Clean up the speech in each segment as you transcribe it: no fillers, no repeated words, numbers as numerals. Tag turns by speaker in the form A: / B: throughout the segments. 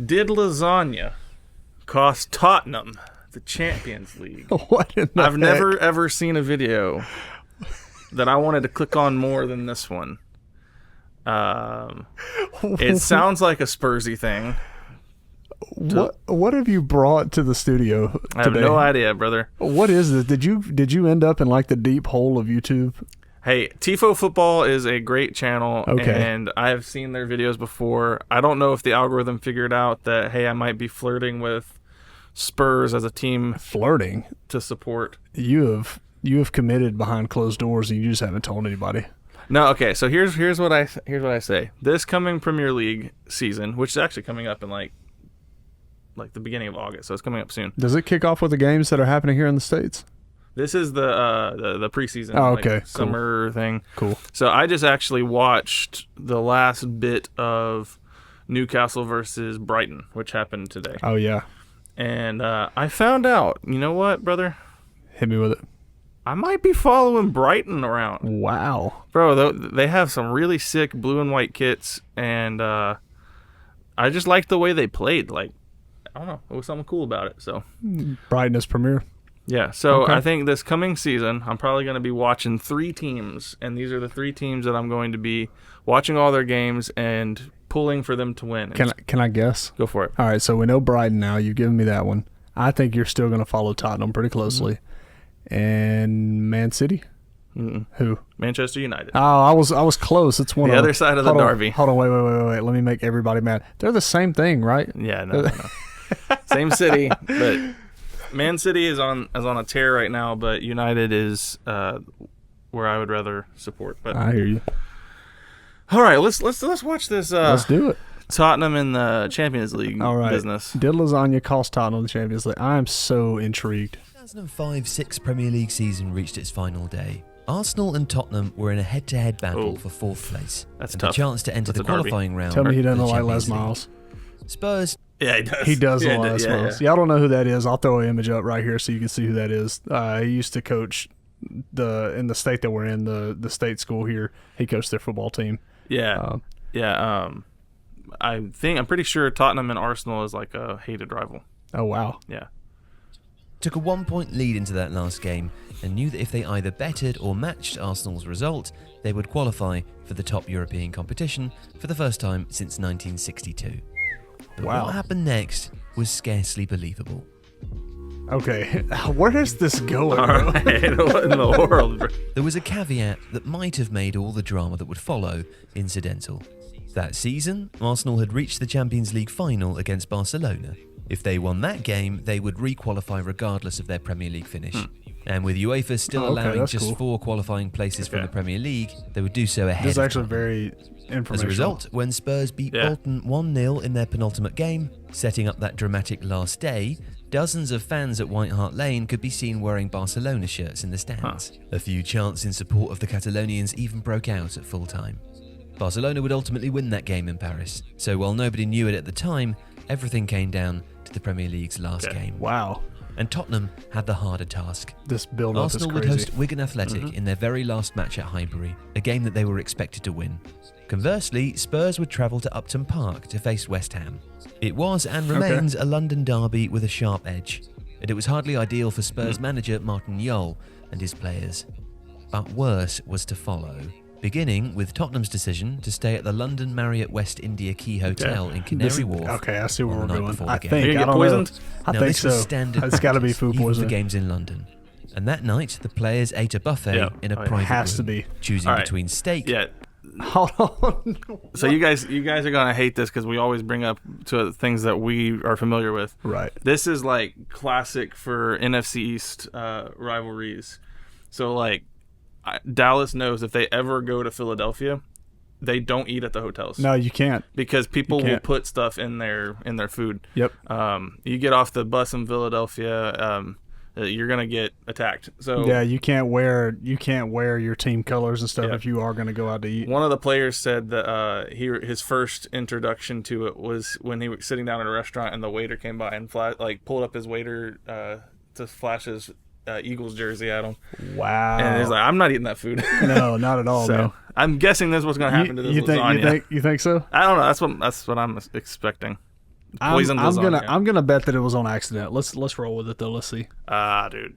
A: Did lasagna cost Tottenham the Champions League?
B: What in the
A: I've
B: heck?
A: never ever seen a video that I wanted to click on more than this one. It sounds like a Spursy thing.
B: What have you brought to the studio today?
A: I have no idea, brother.
B: What is this? Did you end up in like the deep hole of YouTube?
A: Hey, Tifo Football is a great channel,
B: Okay.
A: and I've seen their videos before. I don't know if the algorithm figured out that, hey, I might be flirting with Spurs as a team
B: Flirting.
A: to support.
B: You have committed behind closed doors, and you just haven't told anybody.
A: No, okay. So here's what I say. This coming Premier League season, which is actually coming up in like the beginning of August, so it's coming up soon.
B: Does it kick off with the games that are happening here in the States?
A: This is the preseason,
B: Oh, okay,
A: like, summer thing.
B: Cool.
A: So I just actually watched the last bit of Newcastle versus Brighton, which happened today.
B: Oh yeah.
A: And I found out, you know what, brother?
B: Hit me with it.
A: I might be following Brighton around.
B: Wow.
A: Bro, they have some really sick blue and white kits, and I just liked the way they played. Like, I don't know, there was something cool about it. So
B: Brighton is premier.
A: yeah, so
B: Okay.
A: I think this coming season, I'm probably going to be watching 3 teams, and these are the 3 teams that I'm going to be watching all their games and pulling for them to win.
B: Can I guess?
A: Go for it.
B: All right, so we know Brighton now. You've given me that one. I think you're still going to follow Tottenham pretty closely. And Man City?
A: Mm-mm.
B: Who?
A: Manchester United.
B: Oh, I was close. It's one
A: The
B: of
A: other side of the
B: hold on,
A: derby.
B: Hold on, wait. Let me make everybody mad. They're the same thing, right?
A: Yeah, no. Same city, but Man City is on a tear right now, but United is where I would rather support. But
B: I hear you.
A: all right, let's watch this
B: Let's do it.
A: Tottenham in the Champions League
B: All right.
A: business.
B: Did lasagna cost Tottenham the Champions League? I am so intrigued.
C: 2005-06 Premier League season reached its final day. Arsenal and Tottenham were in a head-to-head battle for 4th place.
A: That's
C: and
A: tough.
C: the chance to enter
A: That's
C: the
A: a derby.
C: qualifying round.
B: Tell me he
C: of the
B: doesn't like
C: Champions
B: Les
C: League.
B: Miles.
C: Spurs.
A: Yeah, he does.
B: He does
A: yeah,
B: like Les Miles. Y'all don't know who that is. I'll throw an image up right here so you can see who that is. He used to coach in the state that we're in, the state school here. He coached their football team.
A: Yeah. I'm pretty sure Tottenham and Arsenal is like a hated rival.
B: Oh wow.
A: Yeah.
C: Took a 1-point lead into that last game and knew that if they either bettered or matched Arsenal's result, they would qualify for the top European competition for the first time since 1962. But
B: Wow.
C: what happened next was scarcely believable.
B: Okay, where is this going?
A: All
B: bro?
A: right. What in the world, bro?
C: There was a caveat that might have made all the drama that would follow incidental. That season, Arsenal had reached the Champions League final against Barcelona. If they won that game, they would re-qualify regardless of their Premier League finish. And with UEFA still allowing
B: that's
C: just
B: cool.
C: 4 qualifying places from
A: Okay.
C: the Premier League, they would do so ahead
B: This is
C: of
B: actually
C: time.
B: very informational.
C: As a result, when Spurs beat Bolton 1-0 in their penultimate game, setting up that dramatic last day, dozens of fans at White Hart Lane could be seen wearing Barcelona shirts in the stands. A few chants in support of the Catalonians even broke out at full time. Barcelona would ultimately win that game in Paris, so while nobody knew it at the time, everything came down to the Premier League's last game.
B: Wow,
C: And Tottenham had the harder task.
B: this build-up is
C: Arsenal
B: crazy.
C: would host Wigan Athletic in their very last match at Highbury, a game that they were expected to win. Conversely, Spurs would travel to Upton Park to face West Ham. It was and remains a London derby with a sharp edge, and it was hardly ideal for Spurs manager Martin Jol and his players. But worse was to follow, beginning with Tottenham's decision to stay at the London Marriott West India Key Hotel in Canary Wharf.
B: Okay, I see where
C: on
B: we're
C: the night
B: going.
C: before
B: I
C: the game.
B: think.
A: Are you gonna
B: I
A: get
B: don't
A: poisoned?
B: know. I
C: Now,
B: think
C: this
B: so.
C: was standard
B: It's got to be
C: practice,
B: food
C: even for
B: poisoning.
C: games in London. And that night, the players ate a buffet in a
A: Oh, yeah.
C: private
B: Has to
C: room,
B: be.
C: choosing
A: All right.
C: between steak.
A: Yeah.
B: Hold on.
A: So you guys are gonna hate this because we always bring up to things that we are familiar with.
B: Right.
A: This is like classic for NFC East rivalries. So like Dallas knows if they ever go to Philadelphia, they don't eat at the hotels.
B: No, you can't.
A: Because people
B: You
A: will
B: can't.
A: put stuff in their food.
B: Yep.
A: You get off the bus in Philadelphia, you're gonna get attacked. So
B: Yeah, you can't wear your team colors and stuff
A: Yeah.
B: if you are going to go out to eat.
A: one of the players said that his first introduction to it was when he was sitting down at a restaurant and the waiter came by and pulled up his waiter to flash his Eagles jersey at him.
B: Wow.
A: And he's like, I'm not eating that food.
B: No, not at all,
A: So
B: man.
A: I'm guessing this is what's going to happen to this
B: You
A: lasagna.
B: think so?
A: I don't know. That's what I'm expecting. poisoned lasagna.
B: I'm gonna bet that it was on accident. Let's roll with it though. Let's see.
A: Dude,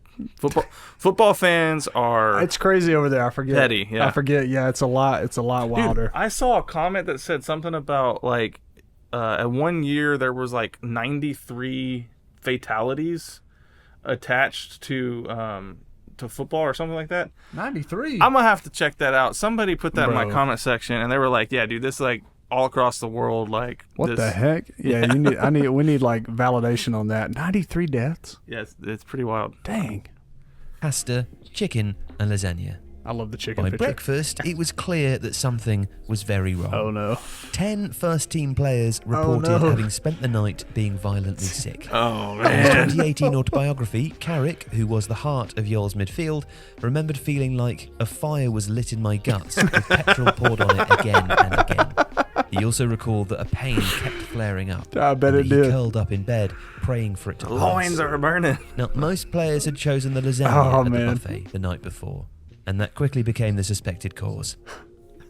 A: football fans are.
B: It's crazy over there. I forget.
A: Petty, yeah.
B: I forget. Yeah, it's a lot. It's a lot wilder.
A: Dude, I saw a comment that said something about like, at 1 year there was like 93 fatalities attached to football or something like that.
B: 93.
A: I'm gonna have to check that out. Somebody put that in my
B: Bro.
A: comment section, and they were like, "Yeah, dude, this is like all across the world. Like,
B: What
A: this,
B: the heck? Yeah, we need like validation on that. 93 deaths.
A: Yeah, it's pretty wild.
B: Dang.
C: Pasta, chicken, and lasagna.
B: I love the chicken
C: By
B: picture.
C: breakfast, it was clear that something was very wrong.
B: Oh no.
C: 10 first-team players reported
B: no.
C: having spent the night being violently sick.
A: Oh
C: In his
A: man,
C: 2018 autobiography, Carrick, who was the heart of Yoel's midfield, remembered feeling like a fire was lit in my guts with petrol poured on it again and again. He also recalled that a pain kept flaring up.
B: I bet
C: and
B: it
C: that he
B: did.
C: curled up in bed, praying for it to pass.
A: loins are burning.
C: Now, most players had chosen the lasagna
B: Oh,
C: at
B: man.
C: the buffet the night before, and that quickly became the suspected cause.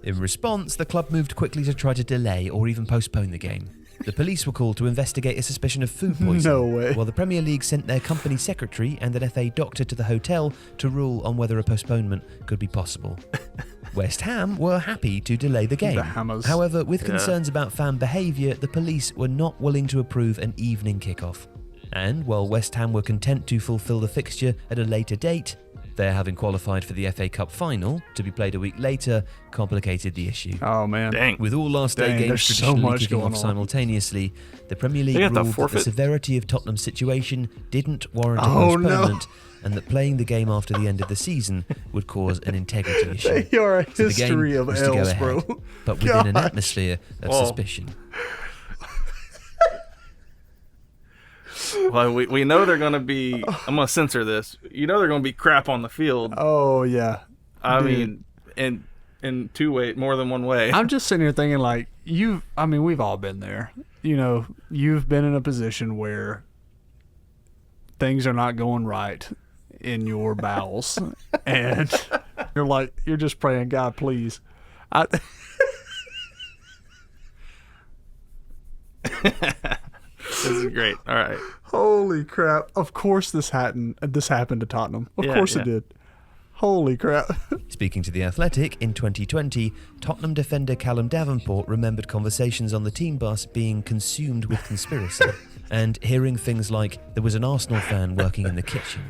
C: In response, the club moved quickly to try to delay or even postpone the game. The police were called to investigate a suspicion of food poisoning,
B: No way.
C: while the Premier League sent their company secretary and an FA doctor to the hotel to rule on whether a postponement could be possible. West Ham were happy to delay the game.
B: The Hammers.
C: However, with concerns about fan behaviour, the police were not willing to approve an evening kickoff. And while West Ham were content to fulfil the fixture at a later date, their having qualified for the FA Cup final, to be played a week later, complicated the issue.
B: Oh man.
A: Dang.
C: With all last day
B: Dang,
C: games
B: there's so
C: traditionally
B: much
C: kicking
B: going
C: off
B: on.
C: simultaneously, the Premier League
A: They got to
C: ruled that the
A: forfeit?
C: severity of Tottenham's situation didn't warrant a
B: Oh, no.
C: postponement, and that playing the game after the end of the season would cause an integrity issue.
B: They are a
C: So the game
B: history of
C: was to go
B: L's,
C: ahead,
B: bro.
C: but within an
B: Gosh.
C: atmosphere of
A: Whoa.
C: suspicion.
A: Well, we know they're gonna be. I'm gonna censor this. You know they're gonna be crap on the field.
B: Oh yeah.
A: I
B: dude.
A: mean, in two way, more than one way.
B: I'm just sitting here thinking like we've all been there. You know, you've been in a position where things are not going right in your bowels and you're just praying, God, please.
A: This is great. All right.
B: Holy crap. Of course this happened to Tottenham. Of
A: Yeah,
B: course
A: yeah.
B: it did. Holy crap.
C: Speaking to The Athletic, in 2020, Tottenham defender Callum Davenport remembered conversations on the team bus being consumed with conspiracy and hearing things like there was an Arsenal fan working in the kitchen.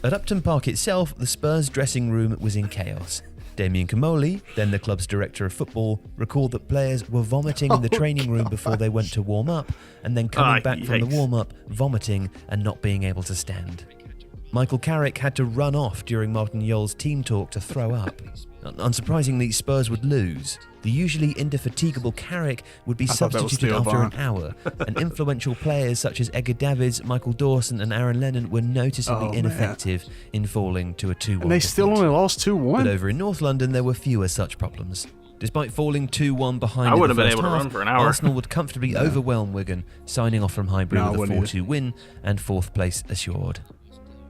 C: At Upton Park itself, the Spurs dressing room was in chaos. Damien Comolli, then the club's director of football, recalled that players were vomiting in the training room before they went to warm up and then coming back from the
A: yikes.
C: warm-up, vomiting and not being able to stand. Michael Carrick had to run off during Martin Jol's team talk to throw up. Unsurprisingly, Spurs would lose. The usually indefatigable Carrick would be
B: thought that was
C: substituted
B: Theo
C: after
B: Von.
C: an hour, and influential players such as Edgar Davids, Michael Dawson and Aaron Lennon were noticeably
B: Oh, man.
C: ineffective in falling to a 2-1
B: And they still
C: defeat.
B: only lost
C: But
B: 2-1.
C: over in North London, there were fewer such problems. Despite falling 2-1 behind
A: I
C: in
A: wouldn't
C: the
A: have been
C: first
A: able to
C: half,
A: run for an hour.
C: Arsenal would comfortably overwhelm Wigan, signing off from Highbury
B: No, I
C: with a
B: wouldn't
C: 4-2 win and fourth place assured.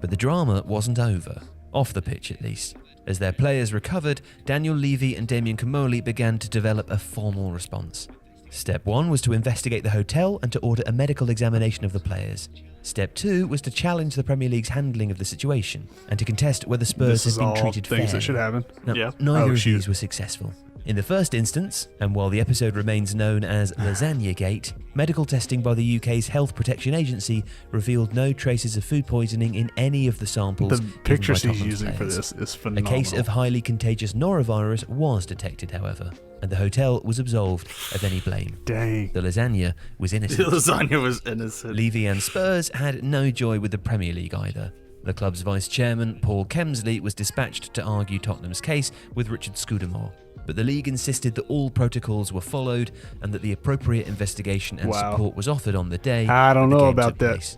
C: But the drama wasn't over, off the pitch at least. As their players recovered, Daniel Levy and Damien Comolli began to develop a formal response. Step 1 was to investigate the hotel and to order a medical examination of the players. Step 2 was to challenge the Premier League's handling of the situation and to contest whether Spurs
B: This is
C: had been
B: all
C: treated
B: things
C: fairly.
B: that should happen.
C: Now,
A: Yeah.
C: neither
B: Oh,
C: of
B: shoot.
C: these were successful. In the first instance, and while the episode remains known as Lasagna Gate, medical testing by the UK's Health Protection Agency revealed no traces of food poisoning in any of the samples
B: The
C: given by
B: pictures he's
C: Tottenham's
B: using for
C: players.
B: this is
C: A
B: phenomenal.
C: case of highly contagious norovirus was detected, however, and the hotel was absolved of any blame.
B: Dang.
C: The lasagna was
A: The
C: innocent.
A: lasagna was innocent.
C: Levy and Spurs had no joy with the Premier League either. The club's vice chairman, Paul Kemsley, was dispatched to argue Tottenham's case with Richard Scudamore. But the league insisted that all protocols were followed and that the appropriate investigation and
B: Wow.
C: support was offered on the day.
B: I don't
C: the
B: know
C: game
B: about
C: took
B: that.
C: place.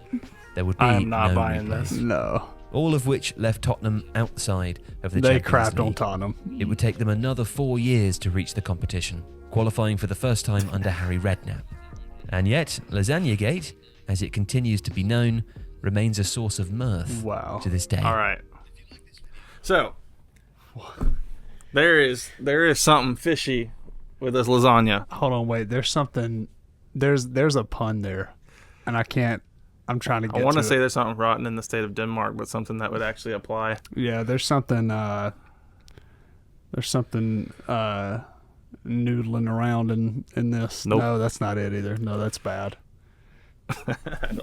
C: There would be
A: I am not
C: no
A: buying
C: replay.
A: this.
B: No.
C: All of which left Tottenham outside of the
B: They
C: Champions
B: crapped on
C: League.
B: Tottenham.
C: It would take them another 4 years to reach the competition, qualifying for the first time under Harry Redknapp. And yet, Lasagna Gate, as it continues to be known, remains a source of mirth
B: Wow.
C: to this day.
A: All right. So there is something fishy with this lasagna.
B: Hold on, wait. There's something there's a pun there, and I can't. I'm trying to get.
A: I want to
B: it.
A: say there's something rotten in the state of Denmark, but something that would actually apply.
B: Yeah, there's something. There's something noodling around in this.
A: Nope.
B: No, that's not it either. No, that's bad.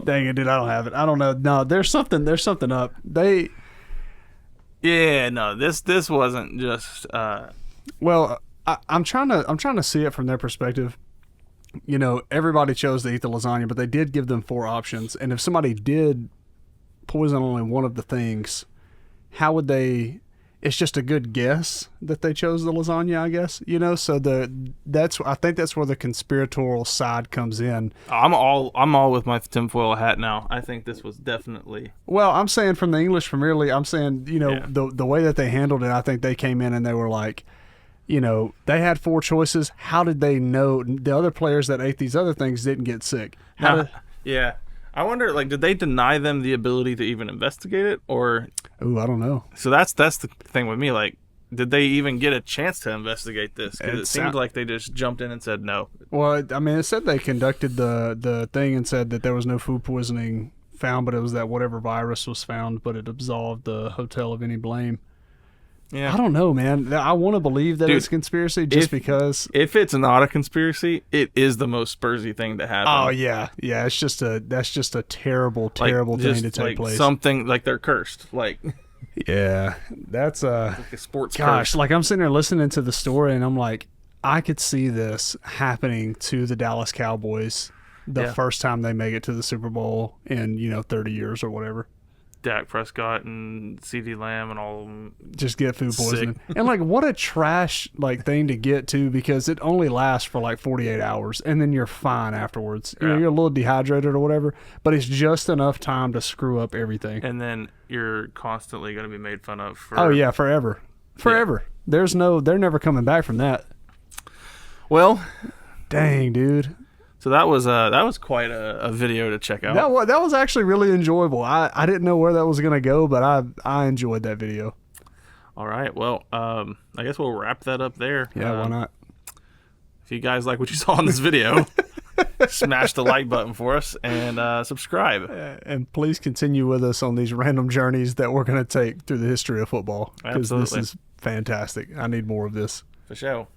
B: Dang it, dude! I don't have it. I don't know. No, there's something up.
A: Yeah, no, this wasn't just.
B: Well, I'm trying to see it from their perspective. You know, everybody chose to eat the lasagna, but they did give them 4 options. And if somebody did poison only one of the things, how would they? It's just a good guess that they chose the lasagna, I guess. You know, so I think that's where the conspiratorial side comes in.
A: I'm all with my tinfoil hat now. I think this was definitely.
B: Well, I'm saying from the English Premier League, I'm saying, you know,
A: Yeah.
B: the way that they handled it, I think they came in and they were like, you know, they had 4 choices. How did they know the other players that ate these other things didn't get sick?
A: Yeah. I wonder, like, did they deny them the ability to even investigate it, or?
B: Ooh, I don't know.
A: So that's the thing with me. Like, did they even get a chance to investigate this? Because it seemed like they just jumped in and said no.
B: Well, I mean, it said they conducted the thing and said that there was no food poisoning found, but it was that whatever virus was found, but it absolved the hotel of any blame.
A: Yeah.
B: I don't know, man. I want to believe that
A: Dude,
B: it's conspiracy just because.
A: If it's not a conspiracy, it is the most Spursy thing to happen.
B: Oh yeah, yeah. That's just a terrible thing to take place.
A: Something like they're cursed. Like,
B: yeah, that's
A: like a sports
B: gosh.
A: curse.
B: Like I'm sitting there listening to the story, and I'm like, I could see this happening to the Dallas Cowboys the first time they make it to the Super Bowl in 30 years or whatever.
A: Dak Prescott and CeeDee Lamb and all of them.
B: Just get food poisoning. And like what a trash thing to get to, because it only lasts for like 48 hours and then you're fine afterwards. You know, you're a little dehydrated or whatever, but it's just enough time to screw up everything.
A: And then you're constantly going to be made fun of for.
B: Oh yeah, forever. Forever. Yeah. They're never coming back from that.
A: Well,
B: dang, dude.
A: So that was quite a video to check out.
B: That was actually really enjoyable. I didn't know where that was going to go, but I enjoyed that video.
A: All right. Well, I guess we'll wrap that up there.
B: Yeah, why not?
A: If you guys like what you saw in this video, smash the like button for us and subscribe.
B: And please continue with us on these random journeys that we're going to take through the history of football, because this is fantastic. I need more of this.
A: For sure.